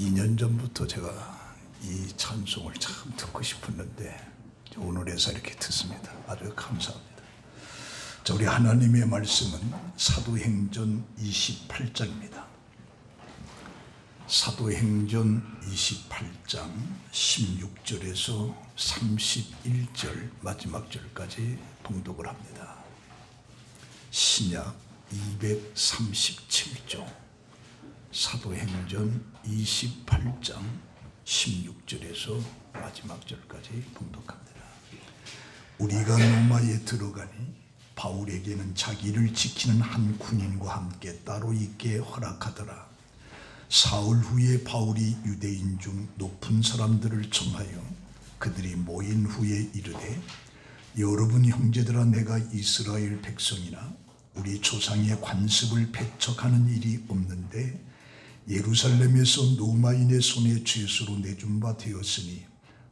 2년 전부터 제가 이 찬송을 참 듣고 싶었는데 오늘에서 이렇게 듣습니다. 아주 감사합니다. 자, 우리 하나님의 말씀은 사도행전 28장입니다. 사도행전 28장 16절에서 31절 마지막 절까지 봉독을 합니다. 신약 237조 사도행전 28장 16절에서 마지막 절까지 봉독합니다. 우리가 로마에 들어가니 바울에게는 자기를 지키는 한 군인과 함께 따로 있게 허락하더라. 사흘 후에 바울이 유대인 중 높은 사람들을 청하여 그들이 모인 후에 이르되, 여러분 형제들아, 내가 이스라엘 백성이나 우리 조상의 관습을 배척하는 일이 없는데 예루살렘에서 노마인의 손에 죄수로 내준 바 되었으니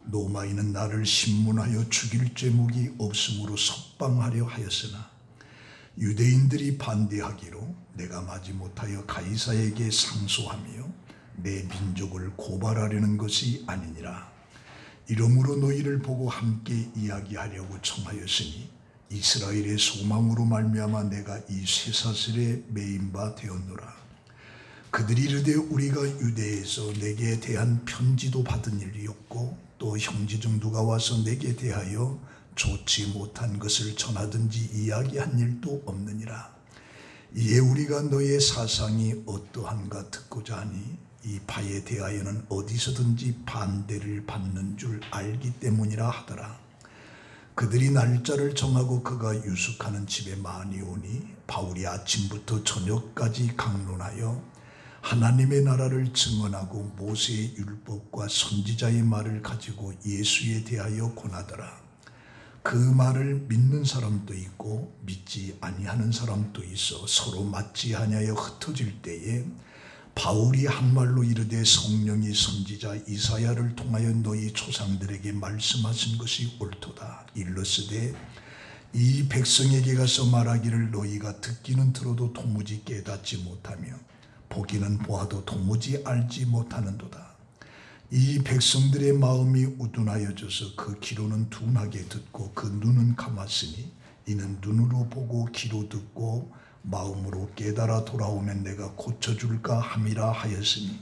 노마인은 나를 신문하여 죽일 죄목이 없으므로 석방하려 하였으나 유대인들이 반대하기로 내가 마지못하여 가이사에게 상소하며 내 민족을 고발하려는 것이 아니니라. 이러므로 너희를 보고 함께 이야기하려고 청하였으니 이스라엘의 소망으로 말미암아 내가 이 쇠사슬에 매인 바 되었노라. 그들이 이르되, 우리가 유대에서 내게 대한 편지도 받은 일이 없고 또 형제 중 누가 와서 내게 대하여 좋지 못한 것을 전하든지 이야기한 일도 없느니라. 이에 우리가 너의 사상이 어떠한가 듣고자 하니 이 바에 대하여는 어디서든지 반대를 받는 줄 알기 때문이라 하더라. 그들이 날짜를 정하고 그가 유숙하는 집에 많이 오니 바울이 아침부터 저녁까지 강론하여 하나님의 나라를 증언하고 모세의 율법과 선지자의 말을 가지고 예수에 대하여 권하더라. 그 말을 믿는 사람도 있고 믿지 아니하는 사람도 있어 서로 맞지 아니하여 흩어질 때에 바울이 한 말로 이르되, 성령이 선지자 이사야를 통하여 너희 조상들에게 말씀하신 것이 옳도다. 일러스되, 이 백성에게 가서 말하기를 너희가 듣기는 들어도 도무지 깨닫지 못하며 보기는 보아도 도무지 알지 못하는도다. 이 백성들의 마음이 우둔하여져서 그 귀로는 둔하게 듣고 그 눈은 감았으니 이는 눈으로 보고 귀로 듣고 마음으로 깨달아 돌아오면 내가 고쳐줄까 함이라 하였으니,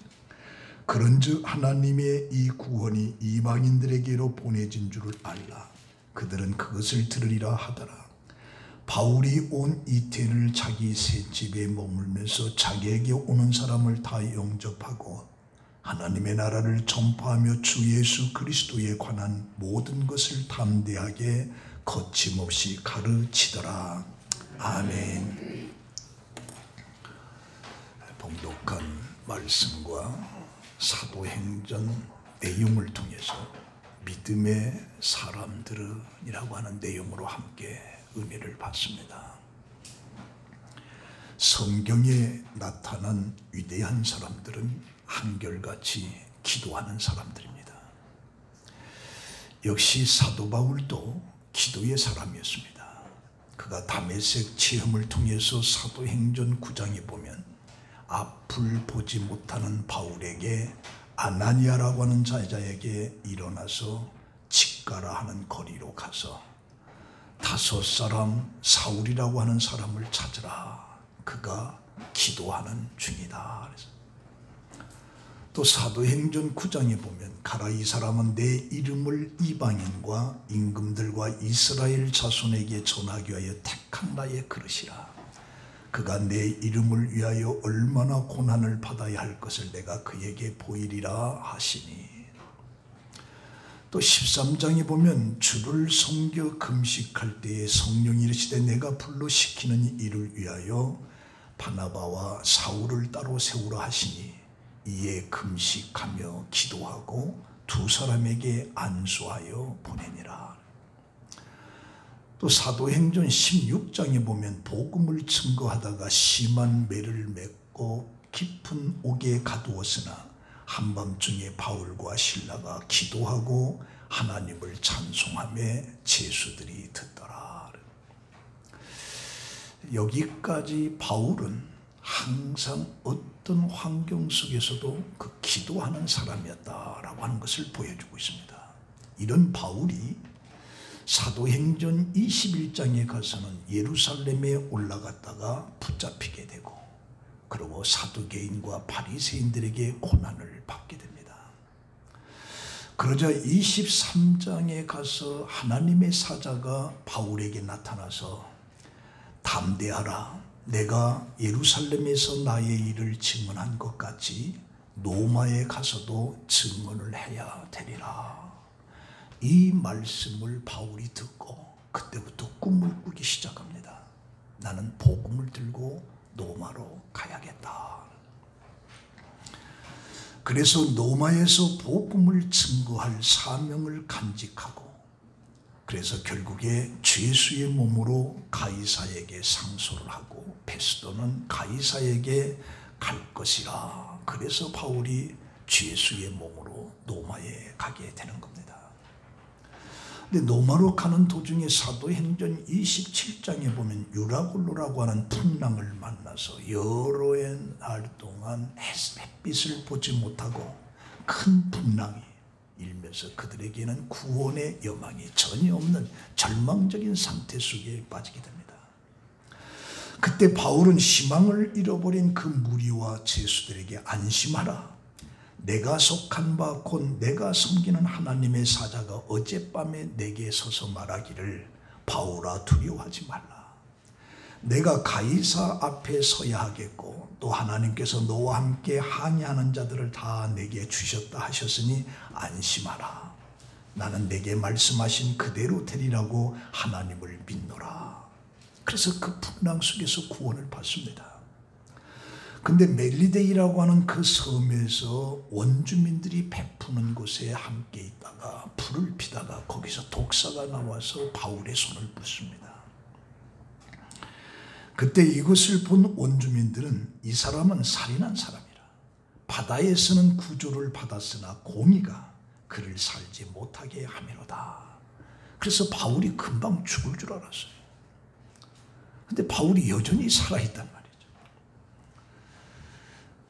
그런즉 하나님의 이 구원이 이방인들에게로 보내진 줄을 알라. 그들은 그것을 들으리라 하더라. 바울이 온 이태를 자기 새 집에 머물면서 자기에게 오는 사람을 다 영접하고 하나님의 나라를 전파하며 주 예수 그리스도에 관한 모든 것을 담대하게 거침없이 가르치더라. 아멘. 봉독한 말씀과 사도행전 내용을 통해서 믿음의 사람들이라고 하는 내용으로 함께 은혜를 받습니다. 성경에 나타난 위대한 사람들은 한결같이 기도하는 사람들입니다. 역시 사도 바울도 기도의 사람이었습니다. 그가 다메섹 체험을 통해서 사도행전 9장에 보면 앞을 보지 못하는 바울에게 아나니아라고 하는 자에게 일어나서 직가라 하는 거리로 가서 5 사람 사울이라고 하는 사람을 찾으라. 그가 기도하는 중이다. 그래서 또 사도행전 9장에 보면 가라, 이 사람은 내 이름을 이방인과 임금들과 이스라엘 자손에게 전하기 위하여 택한 나의 그릇이라. 그가 내 이름을 위하여 얼마나 고난을 받아야 할 것을 내가 그에게 보이리라 하시니. 또 13장에 보면 주를 섬겨 금식할 때에 성령이 이르시되 내가 불러 시키는 일을 위하여 바나바와 사울을 따로 세우라 하시니, 이에 금식하며 기도하고 2 사람에게 안수하여 보내니라. 또 사도행전 16장에 보면 복음을 증거하다가 심한 매를 맺고 깊은 옥에 가두었으나 한밤중에 바울과 실라가 기도하고 하나님을 찬송하며 제수들이 듣더라. 여기까지 바울은 항상 어떤 환경 속에서도 그 기도하는 사람이었다라고 하는 것을 보여주고 있습니다. 이런 바울이 사도행전 21장에 가서는 예루살렘에 올라갔다가 붙잡히게 되고, 그리고 사두개인과 바리새인들에게 고난을 받게 됩니다. 그러자 23장에 가서 하나님의 사자가 바울에게 나타나서 담대하라, 내가 예루살렘에서 나의 일을 증언한 것 같이 로마에 가서도 증언을 해야 되리라. 이 말씀을 바울이 듣고 그때부터 꿈을 꾸기 시작합니다. 나는 복음을 들고 로마로 가야겠다. 그래서 로마에서 복음을 증거할 사명을 간직하고, 그래서 결국에 죄수의 몸으로 가이사에게 상소를 하고 페스도는 가이사에게 갈 것이라. 그래서 바울이 죄수의 몸으로 로마에 가게 되는 겁니다. 근데 로마로 가는 도중에 사도행전 27장에 보면 유라굴로라고 하는 풍랑을 만나서 여러 날 동안 햇빛을 보지 못하고 큰 풍랑이 일면서 그들에게는 구원의 여망이 전혀 없는 절망적인 상태 속에 빠지게 됩니다. 그때 바울은 희망을 잃어버린 그 무리와 죄수들에게 안심하라. 내가 속한 바 곧 내가 섬기는 하나님의 사자가 어젯밤에 내게 서서 말하기를 바울아 두려워하지 말라. 내가 가이사 앞에 서야 하겠고 또 하나님께서 너와 함께 항의하는 자들을 다 내게 주셨다 하셨으니 안심하라. 나는 내게 말씀하신 그대로 되리라고 하나님을 믿노라. 그래서 그 풍랑 속에서 구원을 받습니다. 근데 멜리데이라고 하는 그 섬에서 원주민들이 베푸는 곳에 함께 있다가 불을 피다가 거기서 독사가 나와서 바울의 손을 붙습니다. 그때 이것을 본 원주민들은 이 사람은 살인한 사람이라. 바다에서는 구조를 받았으나 공의가 그를 살지 못하게 하미로다. 그래서 바울이 금방 죽을 줄 알았어요. 근데 바울이 여전히 살아있단 말이에요.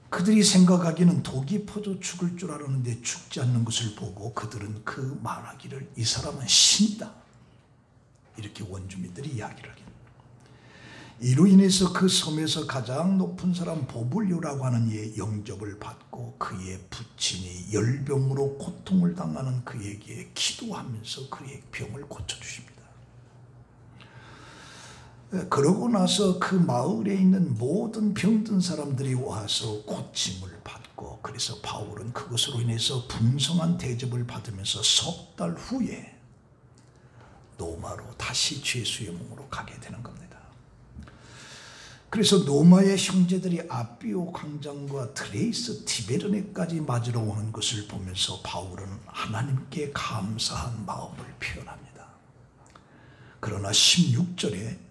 그들이 생각하기는 독이 퍼져 죽을 줄 알았는데 죽지 않는 것을 보고 그들은 그 말하기를 이 사람은 신이다. 이렇게 원주민들이 이야기를 하게 됩니다. 이로 인해서 그 섬에서 가장 높은 사람 보블료라고 하는 이의 영접을 받고 그의 부친이 열병으로 고통을 당하는 그에게 기도하면서 그의 병을 고쳐주십니다. 그러고 나서 그 마을에 있는 모든 병든 사람들이 와서 고침을 받고, 그래서 바울은 그것으로 인해서 풍성한 대접을 받으면서 석 달 후에 로마로 다시 죄수의 몸으로 가게 되는 겁니다. 그래서 로마의 형제들이 아비오 광장과 드레이스 티베르네까지 맞으러 오는 것을 보면서 바울은 하나님께 감사한 마음을 표현합니다. 그러나 16절에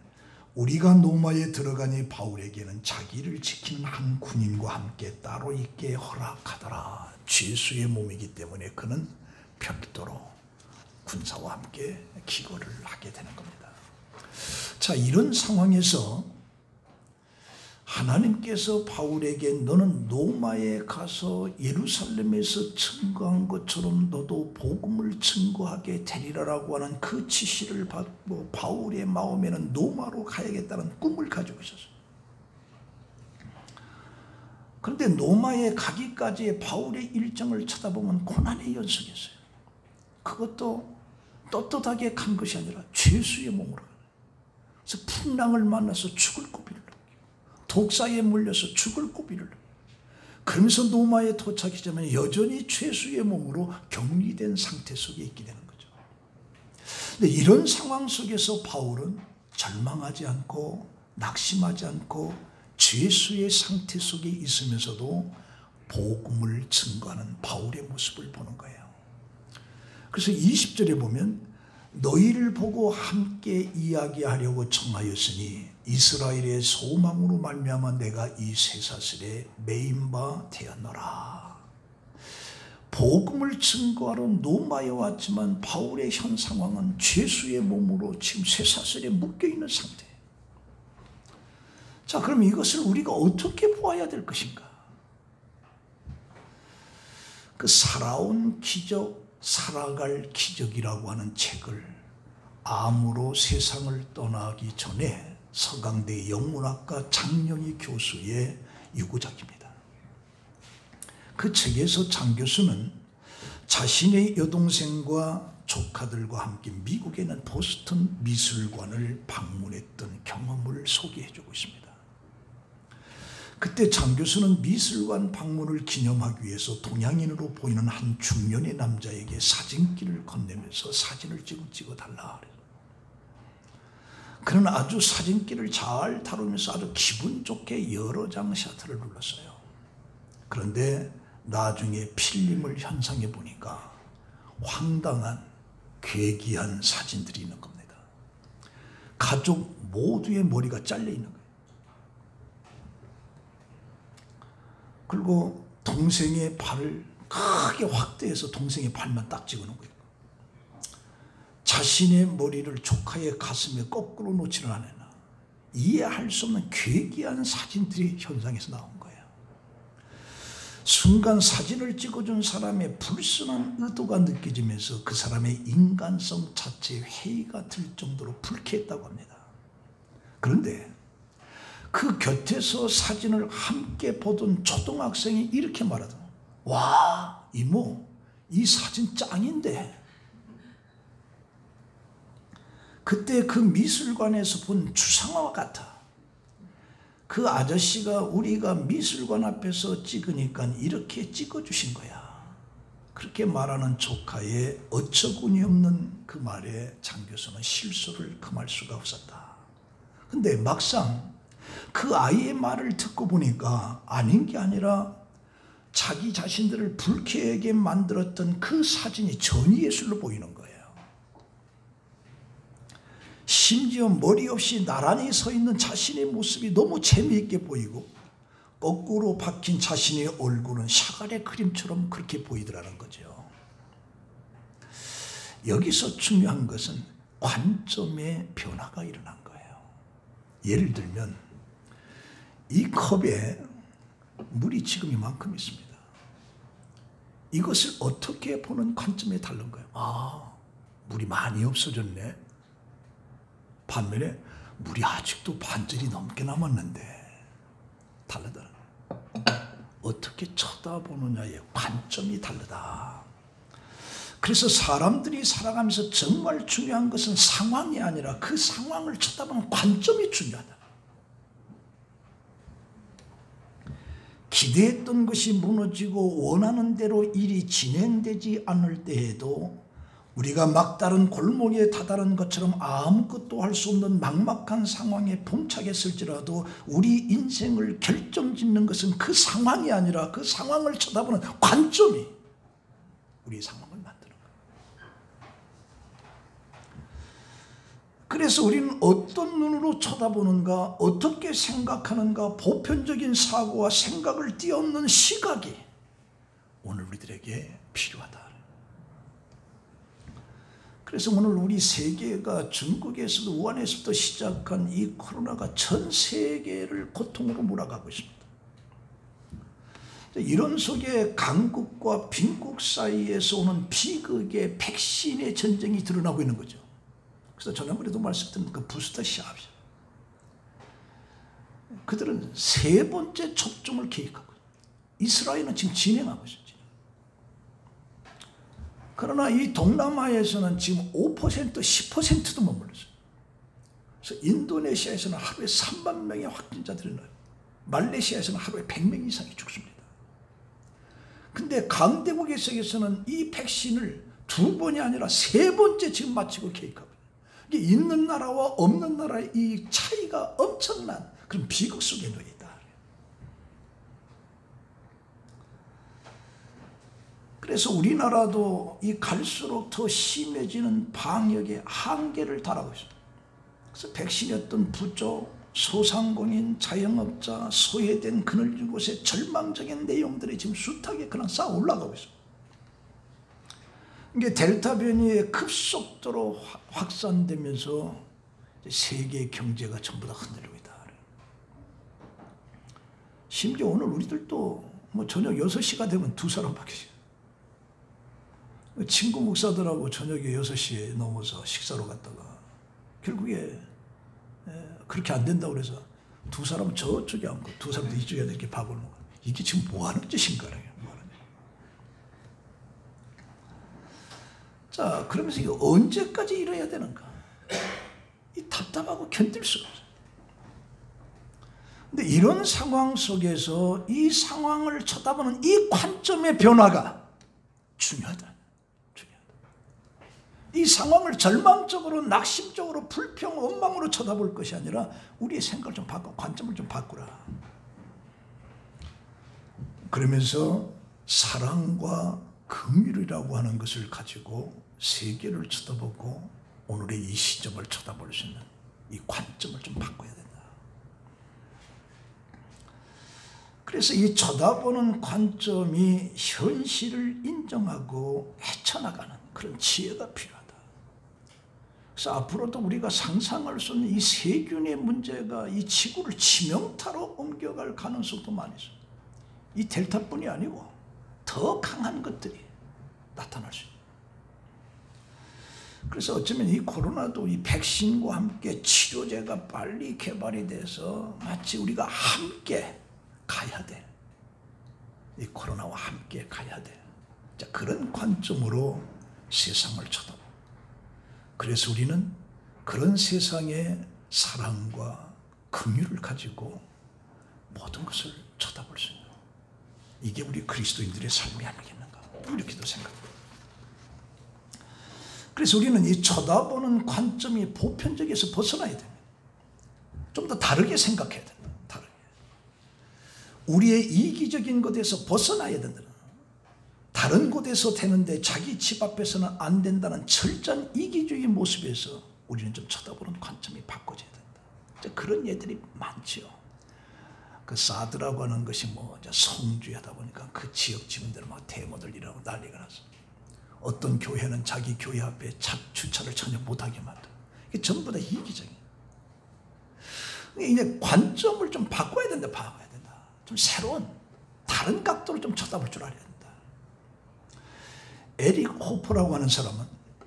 우리가 로마에 들어가니 바울에게는 자기를 지키는 한 군인과 함께 따로 있게 허락하더라. 죄수의 몸이기 때문에 그는 별도로 군사와 함께 기거를 하게 되는 겁니다. 자, 이런 상황에서 하나님께서 바울에게 너는 로마에 가서 예루살렘에서 증거한 것처럼 너도 복음을 증거하게 되리라라고 하는 그 지시를 받고 바울의 마음에는 로마로 가야겠다는 꿈을 가지고 있었어요. 그런데 로마에 가기까지의 바울의 일정을 쳐다보면 고난의 연속이었어요. 그것도 떳떳하게 간 것이 아니라 죄수의 몸으로 가요. 그래서 풍랑을 만나서 죽을 고비를 독사에 물려서 죽을 고비를 그러면서 로마에 도착하자면 여전히 죄수의 몸으로 격리된 상태 속에 있게 되는 거죠. 근데 이런 상황 속에서 바울은 절망하지 않고 낙심하지 않고 죄수의 상태 속에 있으면서도 복음을 증거하는 바울의 모습을 보는 거예요. 그래서 20절에 보면 너희를 보고 함께 이야기하려고 청하였으니 이스라엘의 소망으로 말미암아 내가 이 쇠사슬에 매인 바 되었노라. 복음을 증거하러 로마에 왔지만 바울의 현 상황은 죄수의 몸으로 지금 쇠사슬에 묶여있는 상태. 자, 그럼 이것을 우리가 어떻게 보아야 될 것인가? 그 살아온 기적, 살아갈 기적이라고 하는 책을 암으로 세상을 떠나기 전에 서강대 영문학과 장영희 교수의 유고작입니다. 그 책에서 장 교수는 자신의 여동생과 조카들과 함께 미국에 있는 보스턴 미술관을 방문했던 경험을 소개해주고 있습니다. 그때 장 교수는 미술관 방문을 기념하기 위해서 동양인으로 보이는 한 중년의 남자에게 사진기를 건네면서 사진을 찍어달라 그래요. 그는 아주 사진기를 잘 다루면서 아주 기분 좋게 여러 장 셔터를 눌렀어요. 그런데 나중에 필름을 현상해 보니까 황당한 괴기한 사진들이 있는 겁니다. 가족 모두의 머리가 잘려 있는 거예요. 그리고 동생의 발을 크게 확대해서 동생의 발만 딱 찍어놓은 거예요. 자신의 머리를 조카의 가슴에 거꾸로 놓지를 않았나. 이해할 수 없는 괴기한 사진들이 현상에서 나온 거예요. 순간 사진을 찍어준 사람의 불순한 의도가 느껴지면서 그 사람의 인간성 자체에 회의가 들 정도로 불쾌했다고 합니다. 그런데 그 곁에서 사진을 함께 보던 초등학생이 이렇게 말하더라고요. 와, 이모, 이 사진 짱인데. 그때 그 미술관에서 본 추상화와 같아. 그 아저씨가 우리가 미술관 앞에서 찍으니까 이렇게 찍어주신 거야. 그렇게 말하는 조카의 어처구니 없는 그 말에 장 교수는 실수를 금할 수가 없었다. 근데 막상 그 아이의 말을 듣고 보니까 아닌 게 아니라 자기 자신들을 불쾌하게 만들었던 그 사진이 전위예술로 보이는 거예요. 심지어 머리 없이 나란히 서 있는 자신의 모습이 너무 재미있게 보이고 거꾸로 박힌 자신의 얼굴은 샤갈의 그림처럼 그렇게 보이더라는 거죠. 여기서 중요한 것은 관점의 변화가 일어난 거예요. 예를 들면 이 컵에 물이 지금 이만큼 있습니다. 이것을 어떻게 보는 관점에 다른 거예요. 아, 물이 많이 없어졌네. 반면에 물이 아직도 반절이 넘게 남았는데 다르다. 어떻게 쳐다보느냐의 관점이 다르다. 그래서 사람들이 살아가면서 정말 중요한 것은 상황이 아니라 그 상황을 쳐다보는 관점이 중요하다. 기대했던 것이 무너지고 원하는 대로 일이 진행되지 않을 때에도 우리가 막다른 골목에 다다른 것처럼 아무것도 할 수 없는 막막한 상황에 봉착했을지라도 우리 인생을 결정짓는 것은 그 상황이 아니라 그 상황을 쳐다보는 관점이 우리 상황을 만드는 거예요. 그래서 우리는 어떤 눈으로 쳐다보는가, 어떻게 생각하는가, 보편적인 사고와 생각을 뛰어넘는 시각이 오늘 우리들에게 필요하다. 그래서 오늘 우리 세계가 중국에서도 우한에서부터 시작한 이 코로나가 전 세계를 고통으로 몰아가고 있습니다. 이런 속에 강국과 빈국 사이에서 오는 비극의 백신의 전쟁이 드러나고 있는 거죠. 그래서 지난번에도 말씀드린 그 부스터 샷, 그들은 3번째 접종을 계획하고 이스라엘은 지금 진행하고 있어요. 그러나 이 동남아에서는 지금 5%, 10%도 못 몰랐어요. 그래서 인도네시아에서는 하루에 3만 명의 확진자들이 나요. 말레이시아에서는 하루에 100명 이상이 죽습니다. 근데 강대국에서는 이 백신을 2번이 아니라 3번째 지금 마치고 계획하고 있어요. 있는 나라와 없는 나라의 이 차이가 엄청난 그런 비극 속에 놓여 있다. 그래서 우리나라도 이 갈수록 더 심해지는 방역의 한계를 달하고 있습니다. 그래서 백신이었던 부족, 소상공인, 자영업자, 소외된 그늘 곳에 절망적인 내용들이 지금 숱하게 그냥 쌓아 올라가고 있습니다. 이게 델타 변이의 급속도로 확산되면서 세계 경제가 전부 다 흔들리고 있다. 심지어 오늘 우리들도 뭐 저녁 6시가 되면 2사람밖에. 친구 목사들하고 저녁에 6시에 넘어서 식사로 갔다가 결국에 그렇게 안 된다고 그래서 2사람은 저쪽에 앉고 2사람도 이쪽에 이렇게 밥을 먹어. 이게 지금 뭐 하는 짓인가? 자, 그러면서 이게 언제까지 이래야 되는가? 이 답답하고 견딜 수가 없어요. 근데 이런 상황 속에서 이 상황을 쳐다보는 이 관점의 변화가 중요하다. 이 상황을 절망적으로, 낙심적으로, 불평, 원망으로 쳐다볼 것이 아니라 우리의 생각을 좀 바꿔, 관점을 좀 바꾸라. 그러면서 사랑과 긍휼이라고 하는 것을 가지고 세계를 쳐다보고 오늘의 이 시점을 쳐다볼 수 있는 이 관점을 좀 바꿔야 된다. 그래서 이 쳐다보는 관점이 현실을 인정하고 헤쳐나가는 그런 지혜가 필요하다. 그래서 앞으로도 우리가 상상할 수 없는 이 세균의 문제가 이 지구를 치명타로 옮겨갈 가능성도 많이 있습니다. 이 델타뿐이 아니고 더 강한 것들이 나타날 수 있습니다. 그래서 어쩌면 이 코로나도 이 백신과 함께 치료제가 빨리 개발이 돼서 마치 우리가 함께 가야 돼. 이 코로나와 함께 가야 돼. 자, 그런 관점으로 세상을 쳐다보. 그래서 우리는 그런 세상의 사랑과 긍휼을 가지고 모든 것을 쳐다볼 수 있는, 이게 우리 그리스도인들의 삶이 아니겠는가, 이렇게도 생각합니다. 그래서 우리는 이 쳐다보는 관점이 보편적에서 벗어나야 됩니다. 좀 더 다르게 생각해야 된다. 다르게. 우리의 이기적인 것에서 벗어나야 된다. 다른 곳에서 되는데 자기 집 앞에서는 안 된다는 철저한 이기주의 모습에서 우리는 좀 쳐다보는 관점이 바꿔져야 된다. 그런 예들이 많죠. 그 사드라고 하는 것이 뭐 성주하다 보니까 그 지역 지문대로 막 데모들 일하고 난리가 났어. 어떤 교회는 자기 교회 앞에 주차를 전혀 못하게 만들어. 이게 전부 다 이기적이야. 이제 관점을 좀 바꿔야 된다. 바꿔야 된다. 좀 새로운 다른 각도로 좀 쳐다볼 줄 알아야 된다. 에릭 호퍼라고 하는 사람은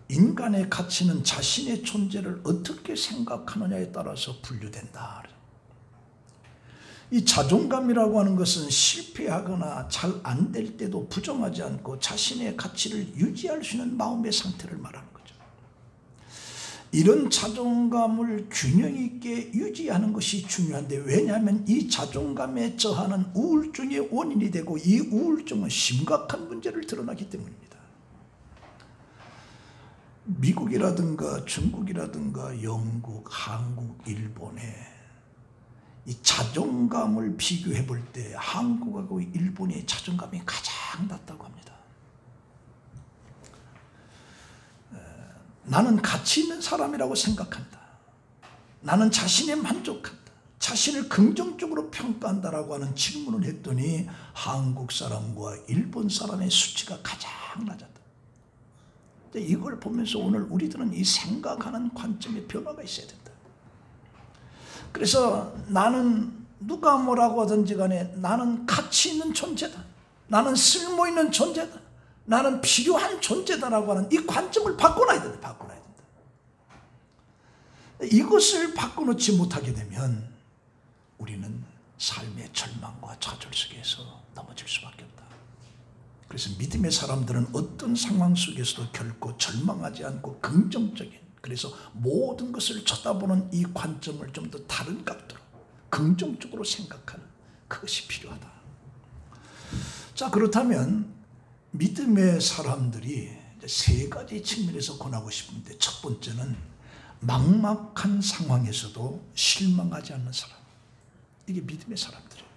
인간의 가치는 자신의 존재를 어떻게 생각하느냐에 따라서 분류된다. 이 자존감이라고 하는 것은 실패하거나 잘 안 될 때도 부정하지 않고 자신의 가치를 유지할 수 있는 마음의 상태를 말하는 거죠. 이런 자존감을 균형 있게 유지하는 것이 중요한데, 왜냐하면 이 자존감에 저하는 우울증의 원인이 되고 이 우울증은 심각한 문제를 드러나기 때문입니다. 미국이라든가 중국이라든가 영국, 한국, 일본에 이 자존감을 비교해 볼 때 한국하고 일본의 자존감이 가장 낮다고 합니다. 나는 가치 있는 사람이라고 생각한다. 나는 자신에 만족한다. 자신을 긍정적으로 평가한다라고 하는 질문을 했더니 한국 사람과 일본 사람의 수치가 가장 낮았다. 이걸 보면서 오늘 우리들은 이 생각하는 관점에 변화가 있어야 된다. 그래서 나는 누가 뭐라고 하든지 간에 나는 가치 있는 존재다. 나는 쓸모 있는 존재다. 나는 필요한 존재다라고 하는 이 관점을 바꿔놔야 된다. 바꿔놔야 된다. 이것을 바꿔놓지 못하게 되면 우리는 삶의 절망과 좌절 속에서 넘어질 수밖에 없다. 그래서 믿음의 사람들은 어떤 상황 속에서도 결코 절망하지 않고 긍정적인, 그래서 모든 것을 쳐다보는 이 관점을 좀 더 다른 각도로 긍정적으로 생각하는 그것이 필요하다. 자, 그렇다면 믿음의 사람들이 세 가지 측면에서 권하고 싶은데, 첫 번째는 막막한 상황에서도 실망하지 않는 사람. 이게 믿음의 사람들이에요.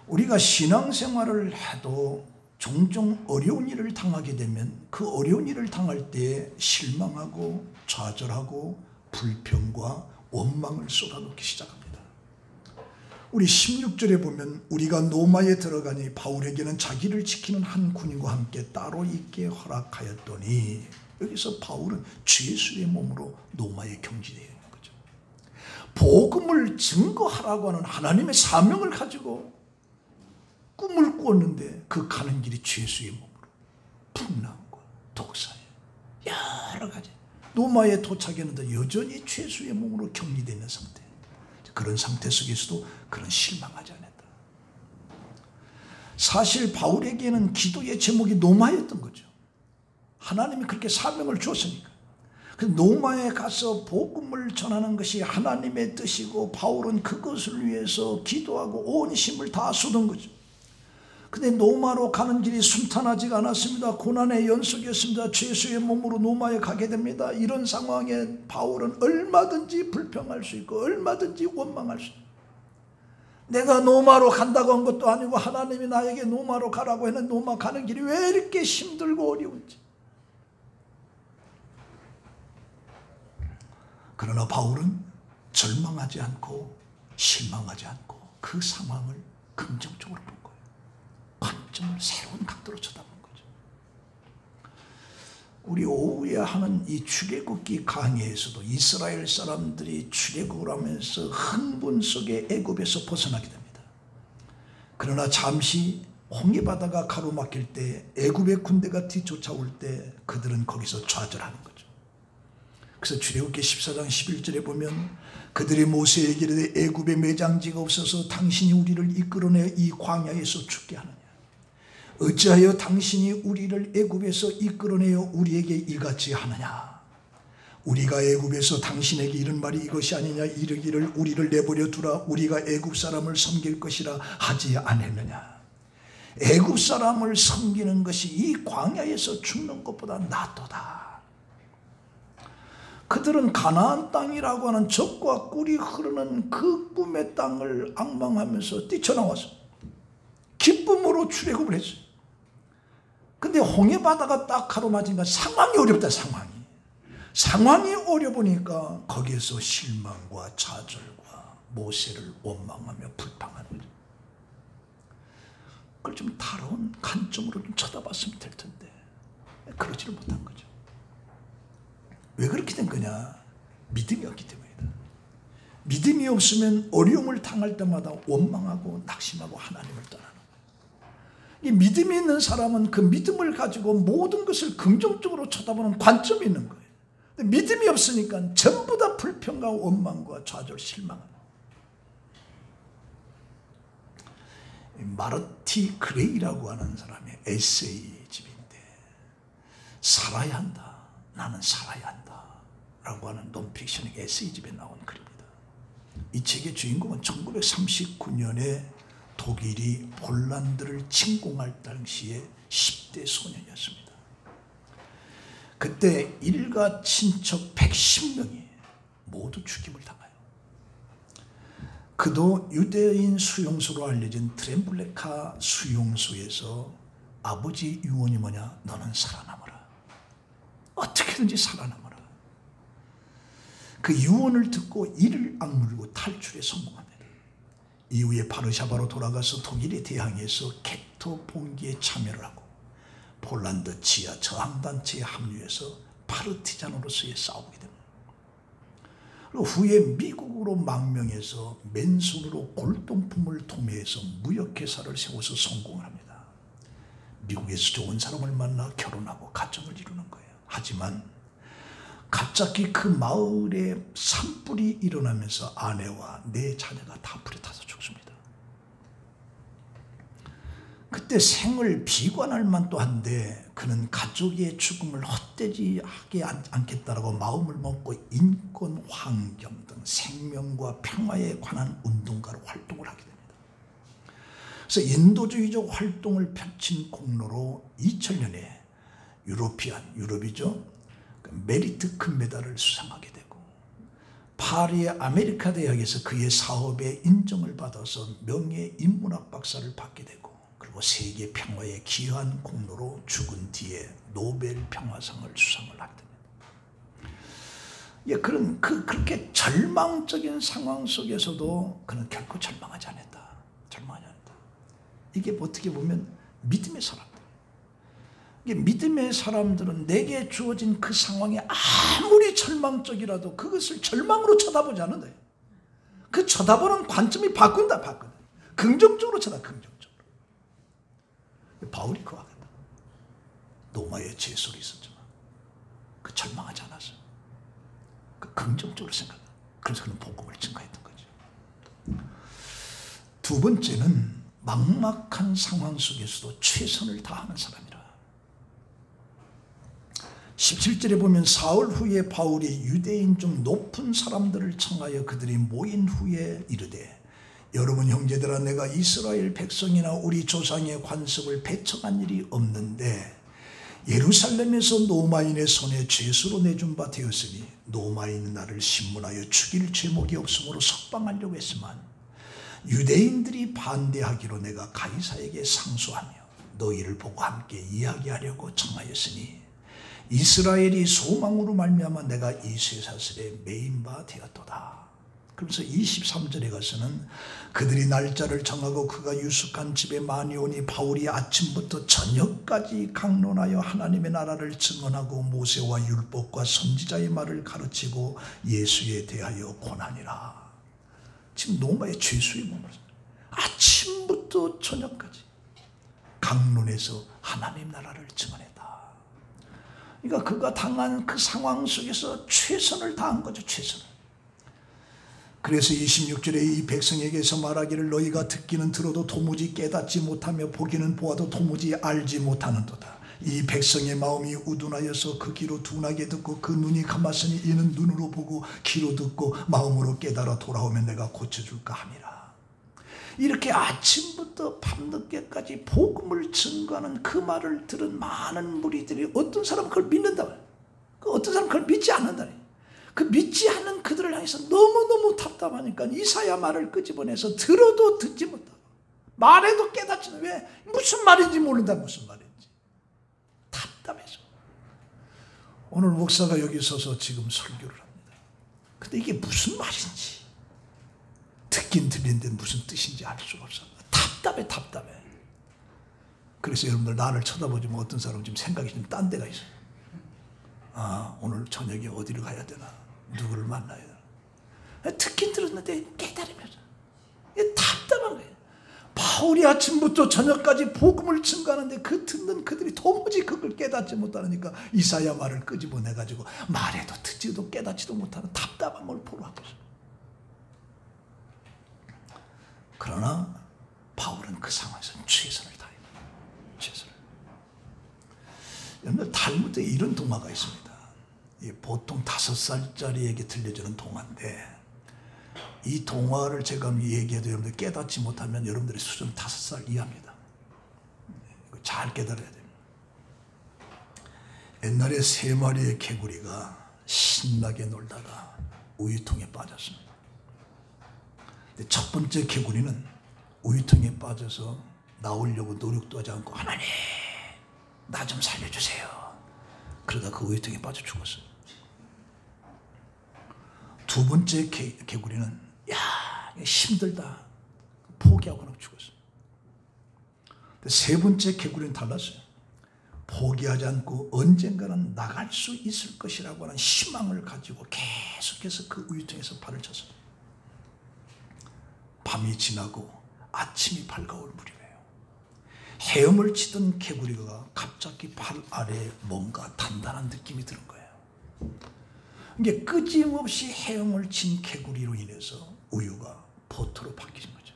우리가 신앙생활을 해도 종종 어려운 일을 당하게 되면 그 어려운 일을 당할 때 실망하고 좌절하고 불평과 원망을 쏟아놓기 시작합니다. 우리 16절에 보면 우리가 노마에 들어가니 바울에게는 자기를 지키는 한 군인과 함께 따로 있게 허락하였더니, 여기서 바울은 죄수의 몸으로 노마에 경지되어 있는 거죠. 복음을 증거하라고 하는 하나님의 사명을 가지고 꿈을 꾸었는데 그 가는 길이 죄수의 몸으로 풍랑과 독사에 여러 가지 노마에 도착했는데 여전히 죄수의 몸으로 격리되어 있는 상태. 그런 상태 속에서도 그런 실망하지 않았다. 사실 바울에게는 기도의 제목이 노마였던 거죠. 하나님이 그렇게 사명을 주었으니까. 노마에 가서 복음을 전하는 것이 하나님의 뜻이고 바울은 그것을 위해서 기도하고 온 힘을 다 쏟은 거죠. 근데 노마로 가는 길이 순탄하지가 않았습니다. 고난의 연속이었습니다. 죄수의 몸으로 노마에 가게 됩니다. 이런 상황에 바울은 얼마든지 불평할 수 있고 얼마든지 원망할 수 있고, 내가 노마로 간다고 한 것도 아니고 하나님이 나에게 노마로 가라고 했는데 노마 가는 길이 왜 이렇게 힘들고 어려운지. 그러나 바울은 절망하지 않고 실망하지 않고 그 상황을 긍정적으로 본 거예요. 관점을 새로운 각도로 쳐다본 거죠. 우리 오후에 하는 이 출애굽기 강의에서도 이스라엘 사람들이 출애굽을 하면서 흥분 속에 애굽에서 벗어나게 됩니다. 그러나 잠시 홍해바다가 가로막힐 때 애굽의 군대가 뒤쫓아올 때 그들은 거기서 좌절하는 거죠. 그래서 출애굽기 14장 11절에 보면 그들이 모세에게 이르되 애굽에 매장지가 없어서 당신이 우리를 이끌어내 이 광야에서 죽게 하느냐. 어찌하여 당신이 우리를 애굽에서 이끌어내어 우리에게 이같이 하느냐. 우리가 애굽에서 당신에게 이런 말이 이것이 아니냐. 이르기를 우리를 내버려 두라. 우리가 애굽 사람을 섬길 것이라 하지 않았느냐. 애굽 사람을 섬기는 것이 이 광야에서 죽는 것보다 낫도다. 그들은 가나안 땅이라고 하는 젖과 꿀이 흐르는 그 꿈의 땅을 앙망하면서 뛰쳐나와서 기쁨으로 출애굽을 했어요. 근데 홍해바다가 딱 가로막으니까 상황이 어렵다. 상황이 어려보니까 거기에서 실망과 좌절과 모세를 원망하며 불평하는 거죠. 그걸 좀 다른 관점으로 좀 쳐다봤으면 될 텐데 그러지를 못한 거죠. 왜 그렇게 된 거냐? 믿음이 없기 때문이다. 믿음이 없으면 어려움을 당할 때마다 원망하고 낙심하고 하나님을 떠나는 거예요. 이 믿음이 있는 사람은 그 믿음을 가지고 모든 것을 긍정적으로 쳐다보는 관점이 있는 거예요. 근데 믿음이 없으니까 전부 다 불평과 원망과 좌절, 실망하는 거예요. 마르티 그레이라고 하는 사람의 에세이집인데 살아야 한다. 나는 살아야 한다 라고 하는 논픽션의 에세이집에 나온 글입니다. 이 책의 주인공은 1939년에 독일이 폴란드를 침공할 당시에 10대 소년이었습니다. 그때 일가 친척 110명이 모두 죽임을 당해요. 그도 유대인 수용소로 알려진 트렘블레카 수용소에서 아버지 유언이 뭐냐? 너는 살아남아라. 어떻게든지 살아남아라. 그 유언을 듣고 이를 악물고 탈출에 성공합니다. 이후에 바르샤바로 돌아가서 독일에 대항해서 객토 봉기에 참여를 하고 폴란드 지하 저항단체에 합류해서 파르티잔으로서의 싸우게 됩니다. 그리고 후에 미국으로 망명해서 맨손으로 골동품을 도매해서 무역회사를 세워서 성공을 합니다. 미국에서 좋은 사람을 만나 결혼하고 가정을 이루는 거예요. 하지만 갑자기 그 마을에 산불이 일어나면서 아내와 네 자녀가 다 불에 타서 죽습니다. 그때 생을 비관할 만도 한데 그는 가족의 죽음을 헛되지 하게 않겠다라고 마음을 먹고 인권, 환경 등 생명과 평화에 관한 운동가로 활동을 하게 됩니다. 그래서 인도주의적 활동을 펼친 공로로 2000년에 유럽이죠. 메리트 금메달을 수상하게 되고 파리의 아메리카 대학에서 그의 사업에 인정을 받아서 명예인문학 박사를 받게 되고 그리고 세계 평화에 기여한 공로로 죽은 뒤에 노벨 평화상을 수상을 하게 됩니다. 예, 그렇게 절망적인 상황 속에서도 그는 결코 절망하지 않았다. 이게 어떻게 보면 믿음의 사람들. 믿음의 사람들은 내게 주어진 그 상황이 아무리 절망적이라도 그것을 절망으로 쳐다보지 않는다. 그 쳐다보는 관점이 바꾼다. 긍정적으로 긍정적으로. 바울이 그와 같다. 노마의 죄소리 있었지만 그 절망하지 않았어. 그 긍정적으로 생각한다. 그래서 그는 복음을 증거했던 거죠. 두 번째는 막막한 상황 속에서도 최선을 다하는 사람이라. 17절에 보면 사흘 후에 바울이 유대인 중 높은 사람들을 청하여 그들이 모인 후에 이르되 여러분 형제들아 내가 이스라엘 백성이나 우리 조상의 관습을 배척한 일이 없는데 예루살렘에서 노마인의 손에 죄수로 내준 바 되었으니 노마인은 나를 신문하여 죽일 죄목이 없으므로 석방하려고 했지만 유대인들이 반대하기로 내가 가이사에게 상소하며 너희를 보고 함께 이야기하려고 청하였으니 이스라엘이 소망으로 말미암아 내가 이 쇠사슬에 매인 바 되었도다. 그러면서 23절에 가서는 그들이 날짜를 정하고 그가 유숙한 집에 많이 오니 바울이 아침부터 저녁까지 강론하여 하나님의 나라를 증언하고 모세와 율법과 선지자의 말을 가르치고 예수에 대하여 권하니라. 지금 노마의 죄수의 몸을 아침부터 저녁까지 강론해서 하나님 나라를 증언했다. 그러니까 그가 당한 그 상황 속에서 최선을 다한 거죠. 최선을. 그래서 26절에 이 백성에게서 말하기를 너희가 듣기는 들어도 도무지 깨닫지 못하며 보기는 보아도 도무지 알지 못하는도다. 이 백성의 마음이 우둔하여서 그 귀로 둔하게 듣고 그 눈이 감았으니 이는 눈으로 보고 귀로 듣고 마음으로 깨달아 돌아오면 내가 고쳐줄까 함이라. 이렇게 아침부터 밤늦게까지 복음을 증거하는 그 말을 들은 많은 무리들이 어떤 사람은 그걸 믿는다. 어떤 사람은 그걸 믿지 않는다. 그 믿지 않는 그들을 향해서 너무너무 답답하니까 이사야 말을 끄집어내서 들어도 듣지 못하고 말해도 깨닫지 못하고 왜? 무슨 말인지 모른다. 무슨 말인지. 답답해서. 오늘 목사가 여기 서서 지금 설교를 합니다. 근데 이게 무슨 말인지 듣긴 들리는데 무슨 뜻인지 알 수가 없어. 답답해. 그래서 여러분들 나를 쳐다보지만 어떤 사람은 지금 생각이 좀 딴 데가 있어요. 아, 오늘 저녁에 어디를 가야 되나? 누구를 만나야 되나? 듣긴 들었는데 깨달으면서 답답한 거예요. 바울이 아침부터 저녁까지 복음을 증거하는데 그 듣는 그들이 도무지 그걸 깨닫지 못하니까 이사야 말을 끄집어내가지고 말해도 듣지도 깨닫지도 못하는 답답한 걸 보러하고 있어요. 그러나 바울은 그 상황에서 최선을 다해요. 최선을. 여러분들 탈무드에 이런 동화가 있습니다. 보통 5살짜리에게 들려주는 동화인데 이 동화를 제가 얘기해도 여러분들 깨닫지 못하면 여러분들의 수준 5살 이하입니다. 잘 깨달아야 됩니다. 옛날에 3마리의 개구리가 신나게 놀다가 우유통에 빠졌습니다. 근데 첫 번째 개구리는 우유통에 빠져서 나오려고 노력도 하지 않고 하나님 나 좀 살려주세요. 그러다 그 우유통에 빠져 죽었어요. 두 번째 개구리는 야 힘들다 포기하고 죽었어요. 세 번째 개구리는 달랐어요. 포기하지 않고 언젠가는 나갈 수 있을 것이라고 하는 희망을 가지고 계속해서 그 우유통에서 발을 쳤어요. 밤이 지나고 아침이 밝아올 무렵이에요. 헤엄을 치던 개구리가 갑자기 발 아래에 뭔가 단단한 느낌이 드는 거예요. 이게 끄짐없이 헤엄을 친 개구리로 인해서 우유가 버터로 바뀌는 거죠.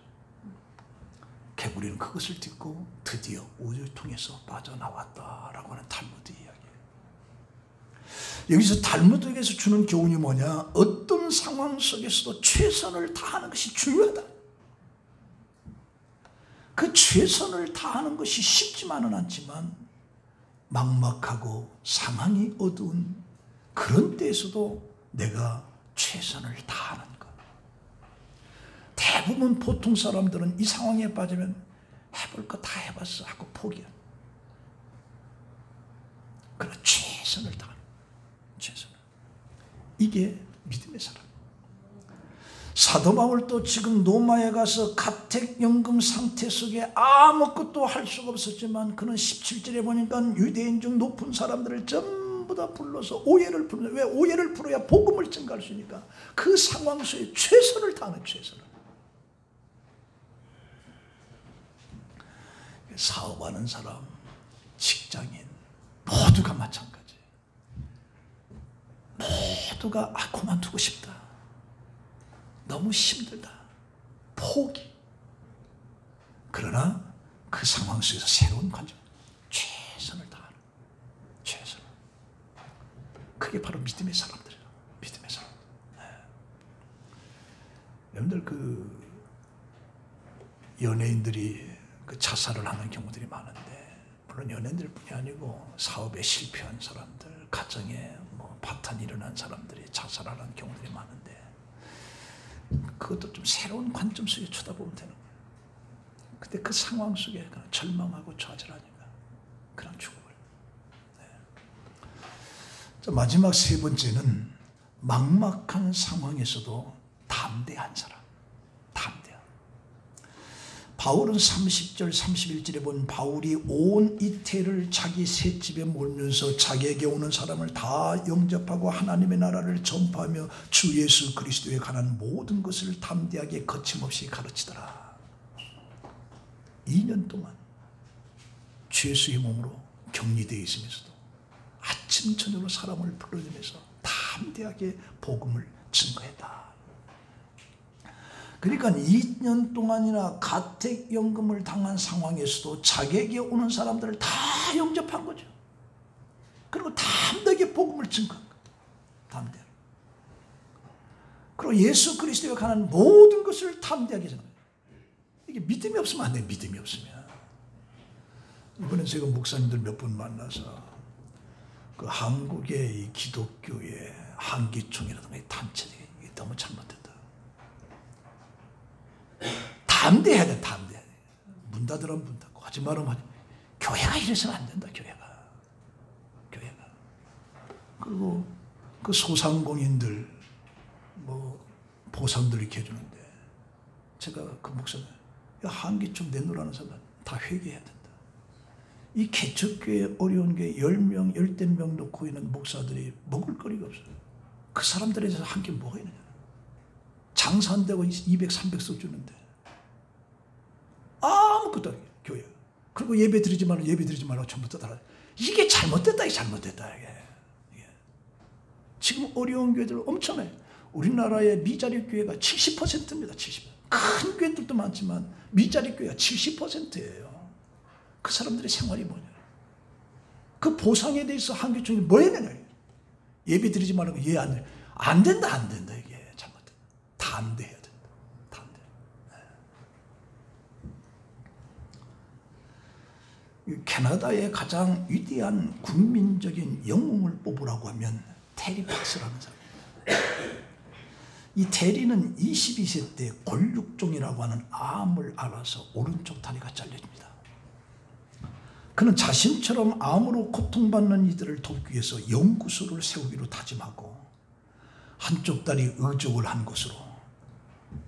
개구리는 그것을 듣고 드디어 우유통에서 빠져나왔다라고 하는 탈무드 이야기예요. 여기서 탈무드에게서 주는 교훈이 뭐냐? 어떤 상황 속에서도 최선을 다하는 것이 중요하다. 그 최선을 다하는 것이 쉽지만은 않지만 막막하고 상황이 어두운 그런 때에서도 내가 최선을 다하는 것. 대부분 보통 사람들은 이 상황에 빠지면 해볼 거 다 해봤어 하고 포기해. 그러나 최선을 다하는 최선을. 이게 믿음의 사람. 사도 바울도 지금 로마에 가서 가택연금 상태 속에 아무것도 할 수가 없었지만 그는 17절에 보니까 유대인 중 높은 사람들을 전부 전부 다 불러서 오해를 풀어요. 왜? 오해를 풀어야 복음을 증가할 수 있으니까. 그 상황 속에 최선을 다하는, 최선을. 사업하는 사람, 직장인 모두가 마찬가지. 모두가 그만두고 싶다, 너무 힘들다, 포기. 그러나 그 상황 속에서 새로운 관점, 최선을 다하는, 최선을. 그게 바로 믿음의 사람들이에요. 믿음의 사람. 네. 여러분들 그 연예인들이 그 자살을 하는 경우들이 많은데, 물론 연예인들뿐이 아니고 사업에 실패한 사람들, 가정에 뭐 파탄이 일어난 사람들이 자살하는 경우들이 많은데, 그것도 좀 새로운 관점 속에 쳐다보면 되는 거예요. 근데 그 상황 속에 그냥 절망하고 좌절하니까 그냥 죽어버려요. 네. 자, 마지막 세 번째는 막막한 상황에서도 담대한 사람. 담대한. 바울은 30절 31절에 본 바울이 온 이태를 자기 셋집에 몰면서 자기에게 오는 사람을 다 영접하고 하나님의 나라를 전파하며 주 예수 그리스도에 관한 모든 것을 담대하게 거침없이 가르치더라. 2년 동안 주 예수의 몸으로 격리되어 있으면서도 아침 저녁으로 사람을 불러내면서 담대하게 복음을 증거했다. 그러니까 2년 동안이나 가택연금을 당한 상황에서도 자기에게 오는 사람들을 다 영접한 거죠. 그리고 담대하게 복음을 증거한 거예요. 담대하게. 그리고 예수 그리스도에 관한 모든 것을 담대하게 증거해요. 이게 믿음이 없으면 안 돼요. 믿음이 없으면. 이번에 제가 목사님들 몇 분 만나서 그 한국의 이 기독교의 한기총이라든가 이 단체들이 너무 잘못됐다. 담대해야 돼. 담대해야 돼. 문 닫으라면 문 닫고 하지 말으면 하지. 교회가 이래서는 안 된다. 교회가. 그리고 그 소상공인들 뭐 보상들 이렇게 해주는데, 제가 그 목사님, 한기총 내놓으라는 사람 다 회개해야 된다. 이 개척교회 어려운 게 10명, 10명 놓고 있는 목사들이 먹을 거리가 없어요. 그 사람들에 대해서 한 게 뭐가 있느냐. 장사 안 되고 200, 300석 주는데 아무것도 아니에요. 교회. 그리고 예배 드리지 말라고 전부 다 달아. 이게 잘못됐다. 이게. 지금 어려운 교회들 엄청나요. 우리나라의 미자립 교회가 70%입니다. 70%. 큰 교회들도 많지만 미자립 교회가 70%예요. 그 사람들의 생활이 뭐냐. 그 보상에 대해서 한기총이 뭐 했느냐. 예배 드리지 말라고 안 된다. 이게 잘못된다. 담대해야 된다. 담대. 캐나다의 가장 위대한 국민적인 영웅을 뽑으라고 하면 테리 박스라는 사람입니다. 이 테리는 22세 때 골육종이라고 하는 암을 앓아서 오른쪽 다리가 잘려집니다. 그는 자신처럼 암으로 고통받는 이들을 돕기 위해서 연구소를 세우기로 다짐하고 한쪽 다리 의족을 한 것으로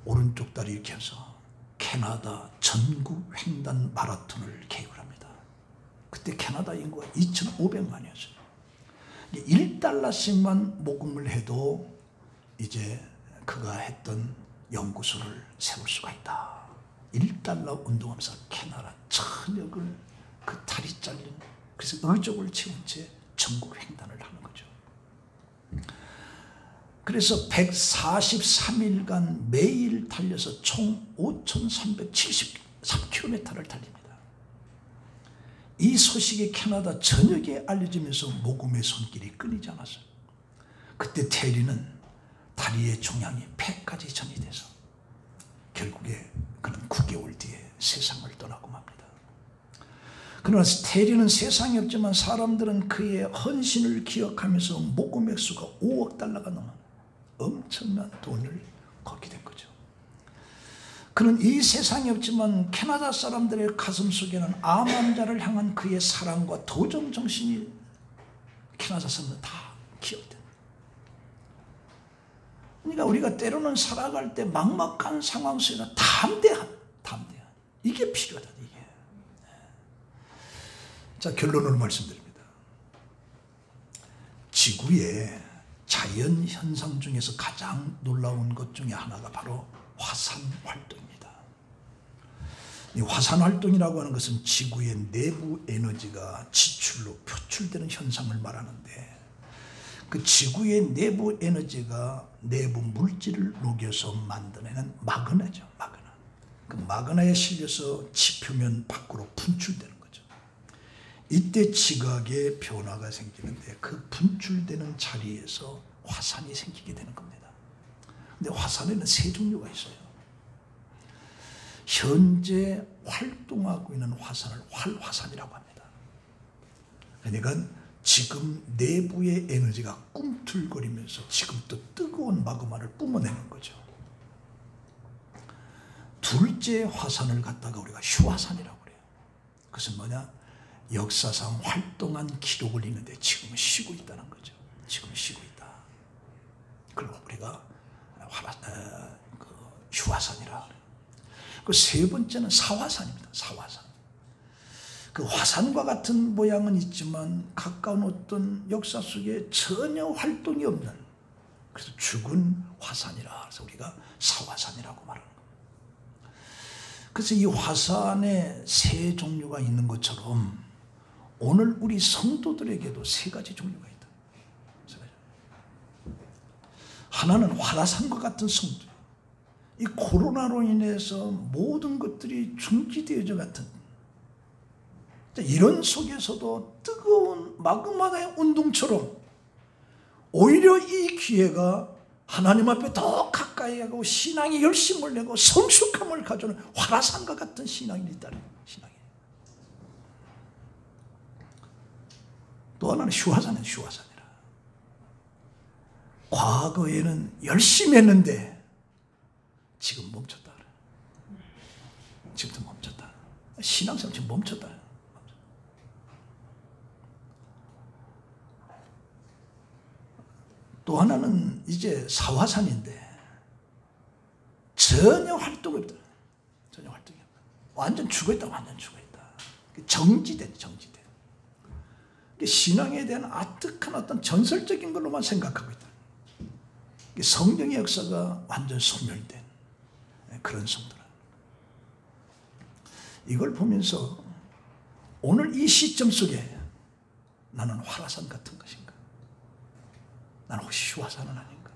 오른쪽 다리 이렇게 해서 캐나다 전국 횡단 마라톤을 계획을 합니다. 그때 캐나다 인구가 2,500만이었어요. $1씩만 모금을 해도 이제 그가 했던 연구소를 세울 수가 있다. $1 운동하면서 캐나다 전역을 그 다리 잘린, 그래서 의족을 채운 채 전국 횡단을 하는 거죠. 그래서 143일간 매일 달려서 총 5,373km를 달립니다. 이 소식이 캐나다 전역에 알려지면서 모금의 손길이 끊이지 않았어요. 그때 테리는 다리의 종양이 폐까지 전이돼서 결국에 그는 9개월 뒤에 세상을 떠나고 맙니다. 그러나 테리는 세상에 없지만 사람들은 그의 헌신을 기억하면서 모금액 수가 $5억 넘는 엄청난 돈을 걷게 된 거죠. 그는 이 세상에 없지만 캐나다 사람들의 가슴 속에는 암 환자를 향한 그의 사랑과 도전 정신이 캐나다 사람들 다 기억된다. 그러니까 우리가 때로는 살아갈 때 막막한 상황 속에서 담대한 이게 필요하다. 이게. 자, 결론으로 말씀드립니다. 지구의 자연 현상 중에서 가장 놀라운 것 중에 하나가 바로 화산 활동입니다. 이 화산 활동이라고 하는 것은 지구의 내부 에너지가 지출로 표출되는 현상을 말하는데, 그 지구의 내부 에너지가 내부 물질을 녹여서 만들어내는 마그나죠. 마그나. 그 마그나에 실려서 지표면 밖으로 분출되는 거죠. 이때 지각의 변화가 생기는데, 그 분출되는 자리에서 화산이 생기게 되는 겁니다. 근데 화산에는 세 종류가 있어요. 현재 활동하고 있는 화산을 활화산이라고 합니다. 그러니까 지금 내부의 에너지가 꿈틀거리면서 지금 또 뜨거운 마그마를 뿜어내는 거죠. 둘째 화산을 갖다가 우리가 휴화산이라고 그래요. 그것은 뭐냐? 역사상 활동한 기록을 있는데 지금은 쉬고 있다는 거죠. 지금 쉬고 있다. 그리고 우리가 휴화산이라 그래요. 그 세 번째는 사화산입니다. 사화산. 그 화산과 같은 모양은 있지만 가까운 어떤 역사 속에 전혀 활동이 없는, 그래서 죽은 화산이라 해서 우리가 사화산이라고 말하는 겁니다. 그래서 이 화산에 세 종류가 있는 것처럼 오늘 우리 성도들에게도 세 가지 종류가 있다. 하나는 활화산과 같은 성도. 이 코로나로 인해서 모든 것들이 중지되어져 같은, 이런 속에서도 뜨거운 마그마의 운동처럼 오히려 이 기회가 하나님 앞에 더 가까이 하고 신앙에 열심을 내고 성숙함을 가져오는 활화산과 같은 신앙이 있다는 신앙이에요. 또 하나는 휴화산은 휴화산이라. 과거에는 열심히 했는데 지금 멈췄다. 지금도 멈췄다. 신앙생활 지금 멈췄다. 또 하나는 이제 사화산인데 전혀 활동이 없다. 전혀 활동이 없다. 완전 죽어있다. 완전 죽어있다. 정지된. 신앙에 대한 아득한 어떤 전설적인 걸로만 생각하고 있다. 성령의 역사가 완전 소멸된 그런 성도라. 이걸 보면서 오늘 이 시점 속에 나는 활화산 같은 것인가? 나는 혹시 휴화산은 아닌가?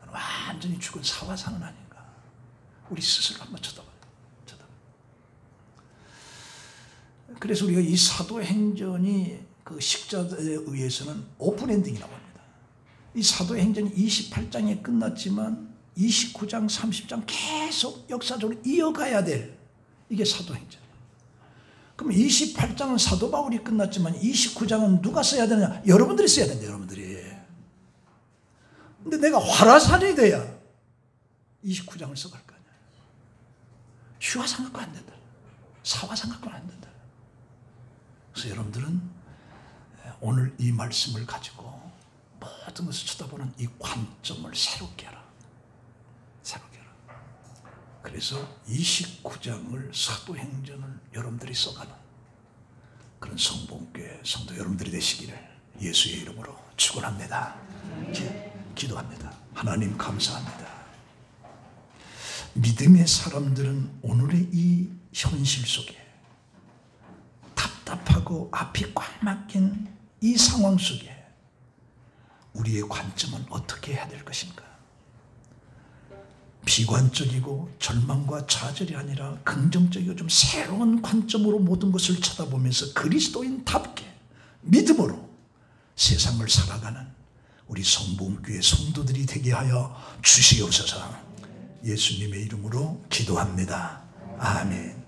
나는 완전히 죽은 사화산은 아닌가? 우리 스스로 한번 쳐다봐요. 그래서 우리가 이 사도행전이 그 식자들에 의해서는 오픈엔딩이라고 합니다. 이 사도행전이 28장에 끝났지만 29장, 30장 계속 역사적으로 이어가야 될, 이게 사도행전이에요. 그럼 28장은 사도 바울이 끝났지만 29장은 누가 써야 되느냐? 여러분들이 써야 된다. 여러분들이. 근데 내가 활화산이 돼야 29장을 써갈 거 아니야. 휴화산 갖고 안 된다. 사화산 갖고는 안 된다. 그래서 여러분들은 오늘 이 말씀을 가지고 모든 것을 쳐다보는 이 관점을 새롭게 하라. 새롭게 하라. 그래서 29장을 사도행전을 여러분들이 써가는 그런 성봉교회 성도 여러분들이 되시기를 예수의 이름으로 축원합니다. 기도합니다. 하나님 감사합니다. 믿음의 사람들은 오늘의 이 현실 속에 답답하고 앞이 꽉 막힌 이 상황 속에 우리의 관점은 어떻게 해야 될 것인가? 비관적이고 절망과 좌절이 아니라 긍정적이고 좀 새로운 관점으로 모든 것을 쳐다보면서 그리스도인답게 믿음으로 세상을 살아가는 우리 성봉교회 성도들이 되게 하여 주시옵소서. 예수님의 이름으로 기도합니다. 아멘.